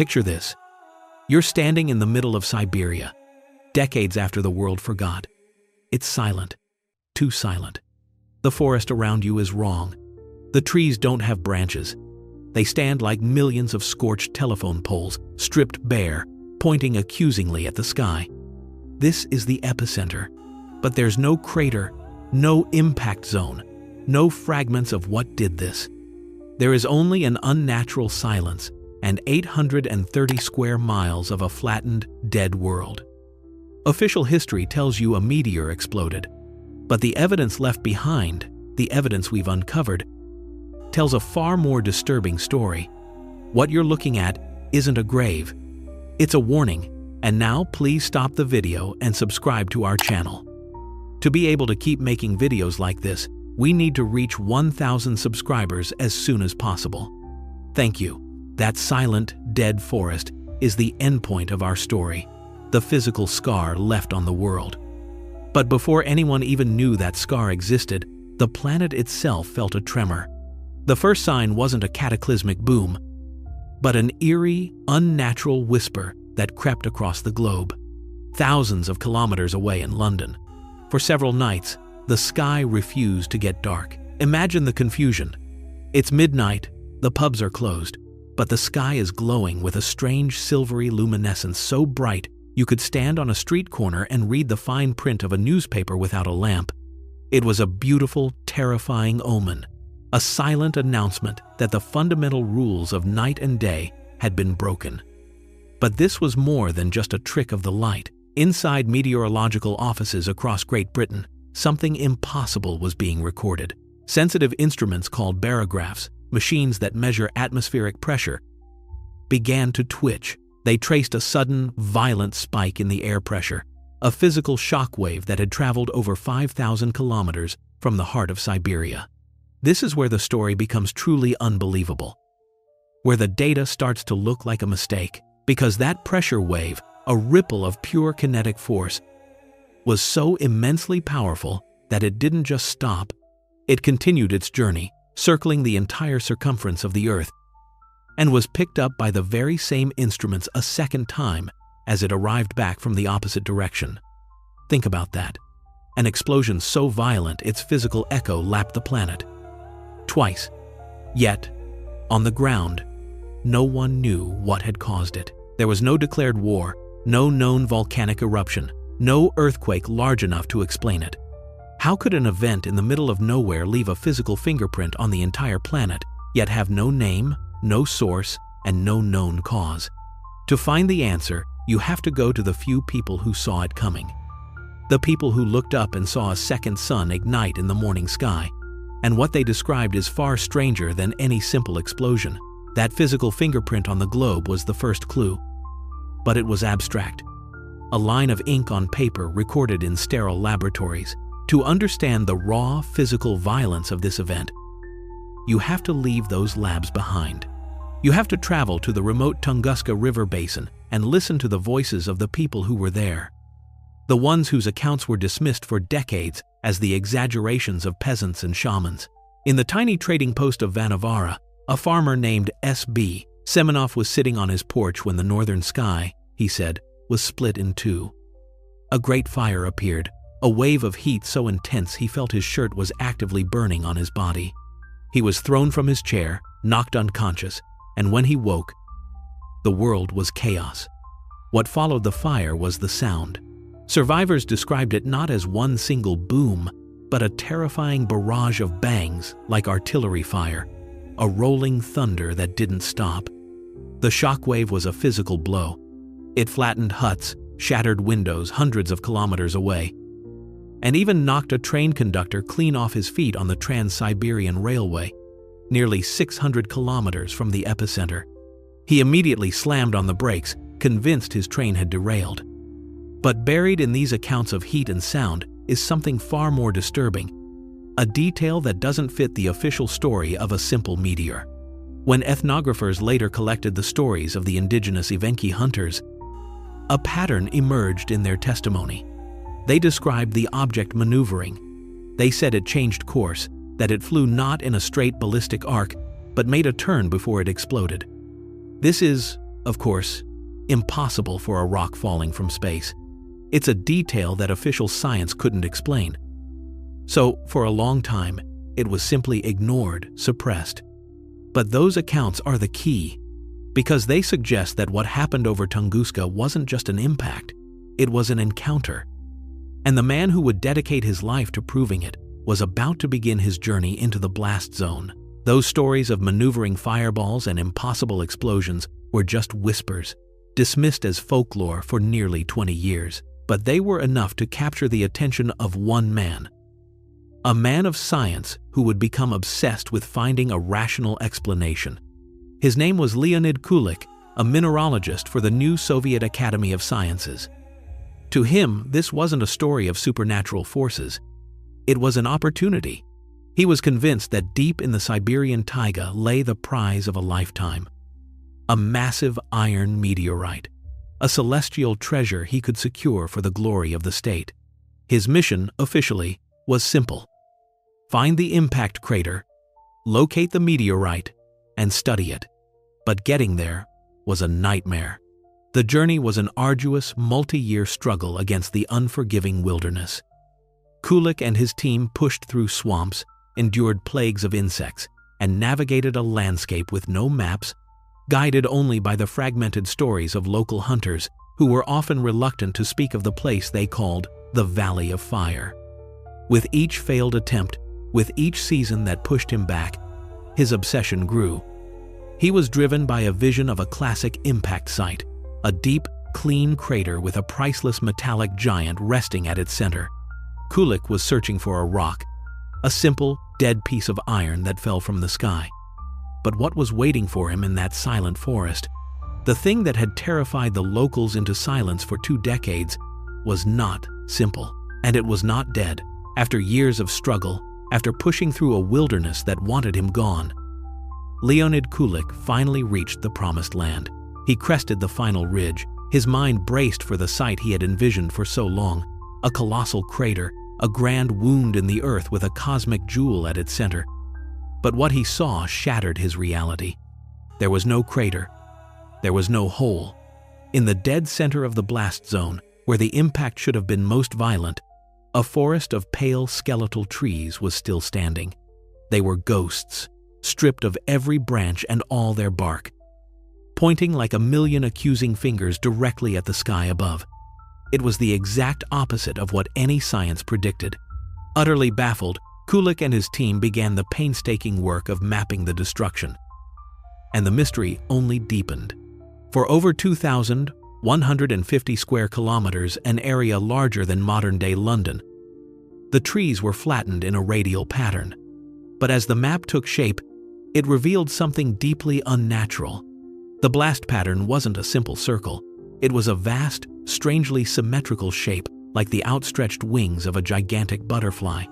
Picture this. You're standing in the middle of Siberia, decades after the world forgot. It's silent. Too silent. The forest around you is wrong. The trees don't have branches. They stand like millions of scorched telephone poles, stripped bare, pointing accusingly at the sky. This is the epicenter, but there's no crater, no impact zone, no fragments of what did this. There is only an unnatural silence and 830 square miles of a flattened, dead world. Official history tells you a meteor exploded, but the evidence left behind, the evidence we've uncovered, tells a far more disturbing story. What you're looking at isn't a grave. It's a warning. And now please stop the video and subscribe to our channel. To be able to keep making videos like this, we need to reach 1,000 subscribers as soon as possible. Thank you. That silent, dead forest is the endpoint of our story, the physical scar left on the world. But before anyone even knew that scar existed, the planet itself felt a tremor. The first sign wasn't a cataclysmic boom, but an eerie, unnatural whisper that crept across the globe, thousands of kilometers away in London. For several nights, the sky refused to get dark. Imagine the confusion. It's midnight, the pubs are closed, but the sky is glowing with a strange silvery luminescence so bright you could stand on a street corner and read the fine print of a newspaper without a lamp. It was a beautiful, terrifying omen, a silent announcement that the fundamental rules of night and day had been broken. But this was more than just a trick of the light. Inside meteorological offices across Great Britain, something impossible was being recorded. Sensitive instruments called barographs, machines that measure atmospheric pressure, began to twitch. They traced a sudden, violent spike in the air pressure, a physical shockwave that had traveled over 5,000 kilometers from the heart of Siberia. This is where the story becomes truly unbelievable, where the data starts to look like a mistake. Because that pressure wave, a ripple of pure kinetic force, was so immensely powerful that it didn't just stop. It continued its journey, circling the entire circumference of the Earth, and was picked up by the very same instruments a second time as it arrived back from the opposite direction. Think about that. An explosion so violent its physical echo lapped the planet. Twice. Yet, on the ground, no one knew what had caused it. There was no declared war, no known volcanic eruption, no earthquake large enough to explain it. How could an event in the middle of nowhere leave a physical fingerprint on the entire planet, yet have no name, no source, and no known cause? To find the answer, you have to go to the few people who saw it coming. The people who looked up and saw a second sun ignite in the morning sky. And what they described is far stranger than any simple explosion. That physical fingerprint on the globe was the first clue. But it was abstract. A line of ink on paper recorded in sterile laboratories. To understand the raw physical violence of this event, you have to leave those labs behind. You have to travel to the remote Tunguska River basin and listen to the voices of the people who were there. The ones whose accounts were dismissed for decades as the exaggerations of peasants and shamans. In the tiny trading post of Vanavara, a farmer named S.B. Semenov was sitting on his porch when the northern sky, he said, was split in two. A great fire appeared, a wave of heat so intense he felt his shirt was actively burning on his body. He was thrown from his chair, knocked unconscious, and when he woke, the world was chaos. What followed the fire was the sound. Survivors described it not as one single boom, but a terrifying barrage of bangs like artillery fire, a rolling thunder that didn't stop. The shockwave was a physical blow. It flattened huts, shattered windows hundreds of kilometers away, and even knocked a train conductor clean off his feet on the Trans-Siberian Railway, nearly 600 kilometers from the epicenter. He immediately slammed on the brakes, convinced his train had derailed. But buried in these accounts of heat and sound is something far more disturbing, a detail that doesn't fit the official story of a simple meteor. When ethnographers later collected the stories of the indigenous Evenki hunters, a pattern emerged in their testimony. They described the object maneuvering. They said it changed course, that it flew not in a straight ballistic arc, but made a turn before it exploded. This is Of course, impossible for a rock falling from space. It's a detail that official science couldn't explain. So, for a long time, it was simply ignored, suppressed. But those accounts are the key, because they suggest that what happened over Tunguska wasn't just an impact, it was an encounter. And the man who would dedicate his life to proving it was about to begin his journey into the blast zone. Those stories of maneuvering fireballs and impossible explosions were just whispers, dismissed as folklore for nearly 20 years. But they were enough to capture the attention of one man. A man of science who would become obsessed with finding a rational explanation. His name was Leonid Kulik, a mineralogist for the new Soviet Academy of Sciences. To him, this wasn't a story of supernatural forces. It was an opportunity. He was convinced that deep in the Siberian taiga lay the prize of a lifetime. A massive iron meteorite. A celestial treasure he could secure for the glory of the state. His mission, officially, was simple. Find the impact crater, locate the meteorite, and study it. But getting there was a nightmare. The journey was an arduous, multi-year struggle against the unforgiving wilderness. Kulik and his team pushed through swamps, endured plagues of insects, and navigated a landscape with no maps, guided only by the fragmented stories of local hunters who were often reluctant to speak of the place they called the Valley of Fire. With each failed attempt, with each season that pushed him back, his obsession grew. He was driven by a vision of a classic impact site, a deep, clean crater with a priceless metallic giant resting at its center. Kulik was searching for a rock, a simple, dead piece of iron that fell from the sky. But what was waiting for him in that silent forest, the thing that had terrified the locals into silence for 2 decades, was not simple. And it was not dead. After years of struggle, after pushing through a wilderness that wanted him gone, Leonid Kulik finally reached the promised land. He crested the final ridge, his mind braced for the sight he had envisioned for so long, a colossal crater, a grand wound in the earth with a cosmic jewel at its center. But what he saw shattered his reality. There was no crater. There was no hole. In the dead center of the blast zone, where the impact should have been most violent, a forest of pale skeletal trees was still standing. They were ghosts, stripped of every branch and all their bark, pointing like a million accusing fingers directly at the sky above. It was the exact opposite of what any science predicted. Utterly baffled, Kulik and his team began the painstaking work of mapping the destruction. And the mystery only deepened. For over 2,150 square kilometers, an area larger than modern-day London, the trees were flattened in a radial pattern. But as the map took shape, it revealed something deeply unnatural. The blast pattern wasn't a simple circle. It was a vast, strangely symmetrical shape, like the outstretched wings of a gigantic butterfly.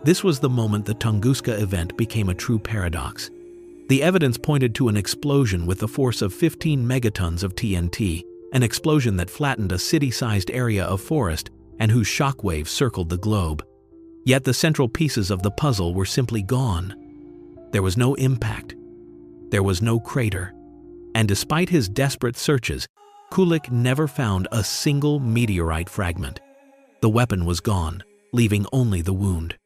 This was the moment the Tunguska Event became a true paradox. The evidence pointed to an explosion with the force of 15 megatons of TNT, an explosion that flattened a city-sized area of forest and whose shockwave circled the globe. Yet the central pieces of the puzzle were simply gone. There was no impact. There was no crater. And despite his desperate searches, Kulik never found a single meteorite fragment. The weapon was gone, leaving only the wound.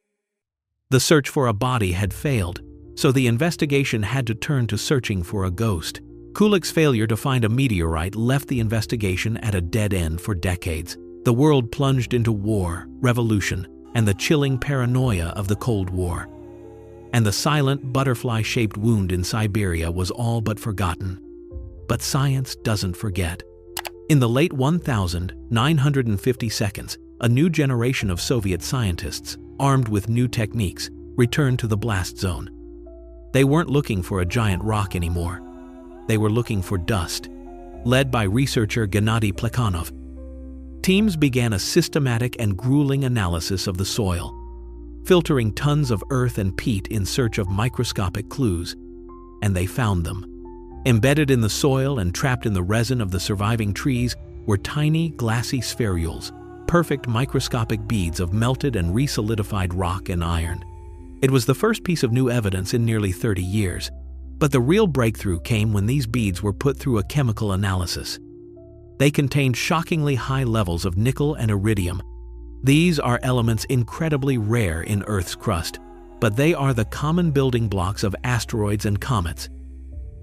The search for a body had failed, so the investigation had to turn to searching for a ghost. Kulik's failure to find a meteorite left the investigation at a dead end for decades. The world plunged into war, revolution, and the chilling paranoia of the Cold War. And the silent, butterfly-shaped wound in Siberia was all but forgotten. But science doesn't forget. In the late 1952, a new generation of Soviet scientists, armed with new techniques, returned to the blast zone. They weren't looking for a giant rock anymore. They were looking for dust. Led by researcher Gennady Plekhanov, teams began a systematic and grueling analysis of the soil, filtering tons of earth and peat in search of microscopic clues. And they found them. Embedded in the soil and trapped in the resin of the surviving trees were tiny, glassy spherules, perfect microscopic beads of melted and resolidified rock and iron. It was the first piece of new evidence in nearly 30 years. But the real breakthrough came when these beads were put through a chemical analysis. They contained shockingly high levels of nickel and iridium. These are elements incredibly rare in Earth's crust, but they are the common building blocks of asteroids and comets.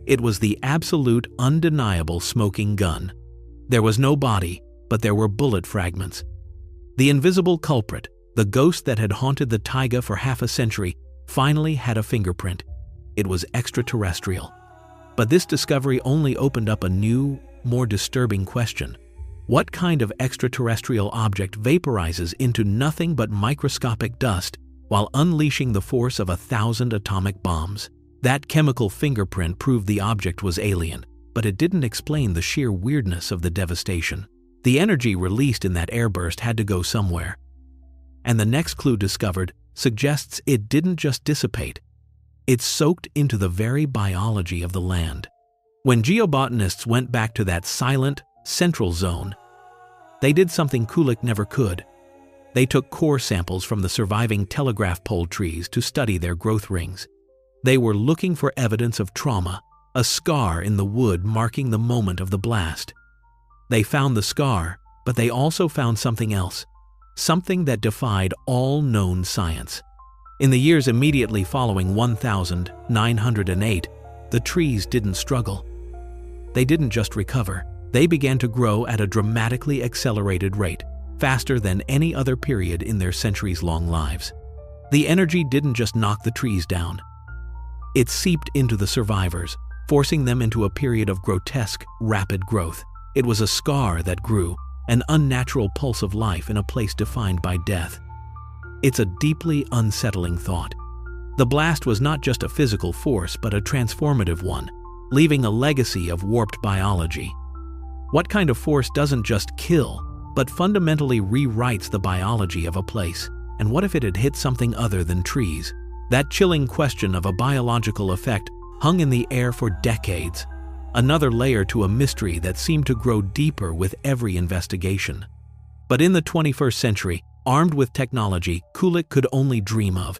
It was the absolute, undeniable smoking gun. There was no body, but there were bullet fragments. The invisible culprit, the ghost that had haunted the taiga for half a century, finally had a fingerprint. It was extraterrestrial. But this discovery only opened up a new, more disturbing question. What kind of extraterrestrial object vaporizes into nothing but microscopic dust while unleashing the force of 1,000 atomic bombs? That chemical fingerprint proved the object was alien, but it didn't explain the sheer weirdness of the devastation. The energy released in that airburst had to go somewhere. And the next clue discovered suggests it didn't just dissipate. It soaked into the very biology of the land. When geobotanists went back to that silent, central zone, they did something Kulik never could. They took core samples from the surviving telegraph pole trees to study their growth rings. They were looking for evidence of trauma, a scar in the wood marking the moment of the blast. They found the scar, but they also found something else, something that defied all known science. In the years immediately following 1908, the trees didn't struggle. They didn't just recover. They began to grow at a dramatically accelerated rate, faster than any other period in their centuries-long lives. The energy didn't just knock the trees down. It seeped into the survivors, forcing them into a period of grotesque, rapid growth. It was a scar that grew, an unnatural pulse of life in a place defined by death. It's a deeply unsettling thought. The blast was not just a physical force, but a transformative one, leaving a legacy of warped biology. What kind of force doesn't just kill, but fundamentally rewrites the biology of a place? And what if it had hit something other than trees? That chilling question of a biological effect hung in the air for decades, another layer to a mystery that seemed to grow deeper with every investigation. But in the 21st century, armed with technology Kulik could only dream of,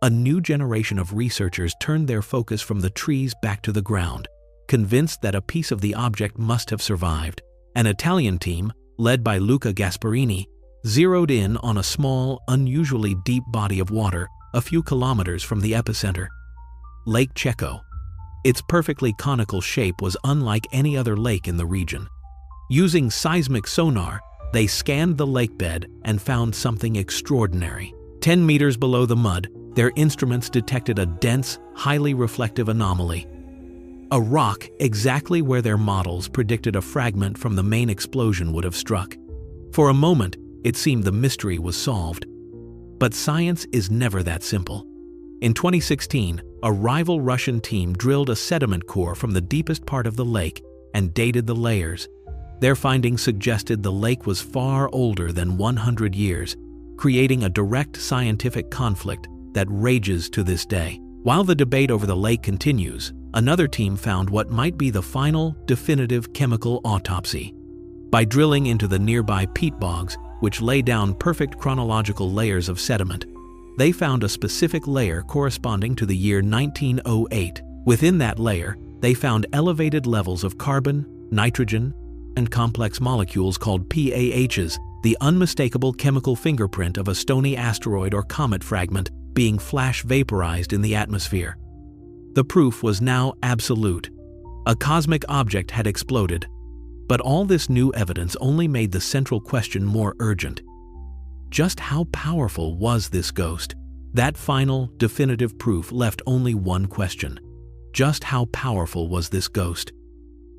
a new generation of researchers turned their focus from the trees back to the ground, convinced that a piece of the object must have survived. An Italian team, led by Luca Gasparini, zeroed in on a small, unusually deep body of water a few kilometers from the epicenter, Lake Checo. Its perfectly conical shape was unlike any other lake in the region. Using seismic sonar, they scanned the lakebed and found something extraordinary. 10 meters below the mud, their instruments detected a dense, highly reflective anomaly. A rock exactly where their models predicted a fragment from the main explosion would have struck. For a moment, it seemed the mystery was solved. But science is never that simple. In 2016, a rival Russian team drilled a sediment core from the deepest part of the lake and dated the layers. Their findings suggested the lake was far older than 100 years, creating a direct scientific conflict that rages to this day. While the debate over the lake continues, another team found what might be the final, definitive chemical autopsy. By drilling into the nearby peat bogs, which lay down perfect chronological layers of sediment, they found a specific layer corresponding to the year 1908. Within that layer, they found elevated levels of carbon, nitrogen, and complex molecules called PAHs, the unmistakable chemical fingerprint of a stony asteroid or comet fragment being flash vaporized in the atmosphere. The proof was now absolute. A cosmic object had exploded. But all this new evidence only made the central question more urgent. Just how powerful was this ghost? That final, definitive proof left only one question. Just how powerful was this ghost?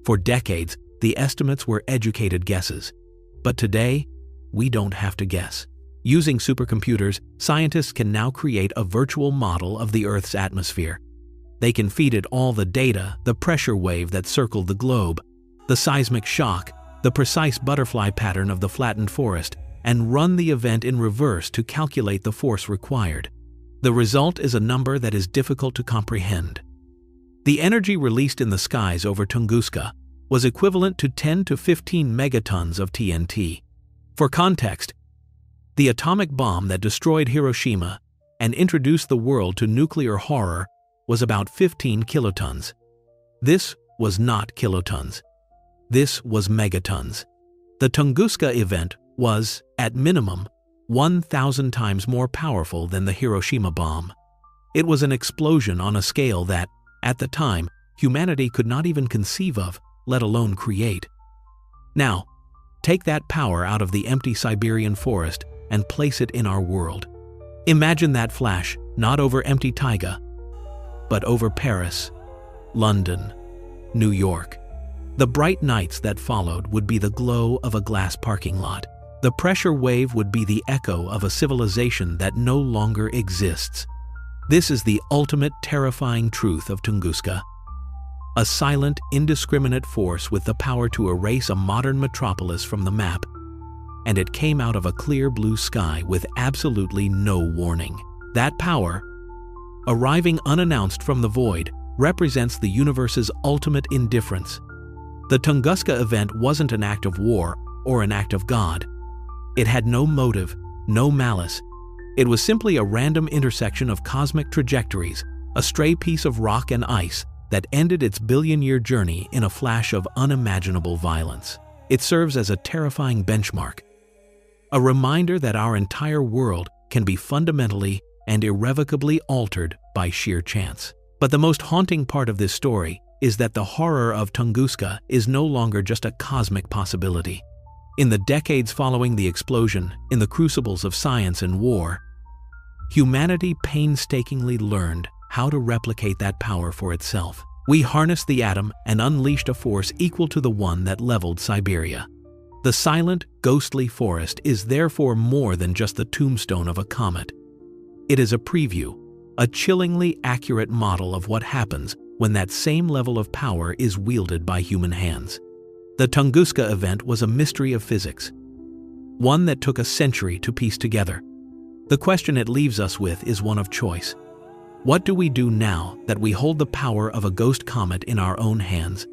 For decades, the estimates were educated guesses. But today, we don't have to guess. Using supercomputers, scientists can now create a virtual model of the Earth's atmosphere. They can feed it all the data, the pressure wave that circled the globe, the seismic shock, the precise butterfly pattern of the flattened forest, and run the event in reverse to calculate the force required. The result is a number that is difficult to comprehend. The energy released in the skies over Tunguska was equivalent to 10 to 15 megatons of TNT. For context, the atomic bomb that destroyed Hiroshima and introduced the world to nuclear horror was about 15 kilotons. This was not kilotons. This was megatons. The Tunguska event was, at minimum, 1,000 times more powerful than the Hiroshima bomb. It was an explosion on a scale that, at the time, humanity could not even conceive of, let alone create. Now, take that power out of the empty Siberian forest and place it in our world. Imagine that flash, not over empty taiga, but over Paris, London, New York. The bright nights that followed would be the glow of a glass parking lot. The pressure wave would be the echo of a civilization that no longer exists. This is the ultimate terrifying truth of Tunguska. A silent, indiscriminate force with the power to erase a modern metropolis from the map. And it came out of a clear blue sky with absolutely no warning. That power, arriving unannounced from the void, represents the universe's ultimate indifference. The Tunguska event wasn't an act of war or an act of God. It had no motive, no malice. It was simply a random intersection of cosmic trajectories, a stray piece of rock and ice that ended its billion-year journey in a flash of unimaginable violence. It serves as a terrifying benchmark, a reminder that our entire world can be fundamentally and irrevocably altered by sheer chance. But the most haunting part of this story is that the horror of Tunguska is no longer just a cosmic possibility. In the decades following the explosion, in the crucibles of science and war, humanity painstakingly learned how to replicate that power for itself. We harnessed the atom and unleashed a force equal to the one that leveled Siberia. The silent, ghostly forest is therefore more than just the tombstone of a comet. It is a preview, a chillingly accurate model of what happens when that same level of power is wielded by human hands. The Tunguska event was a mystery of physics, one that took a century to piece together. The question it leaves us with is one of choice. What do we do now that we hold the power of a ghost comet in our own hands?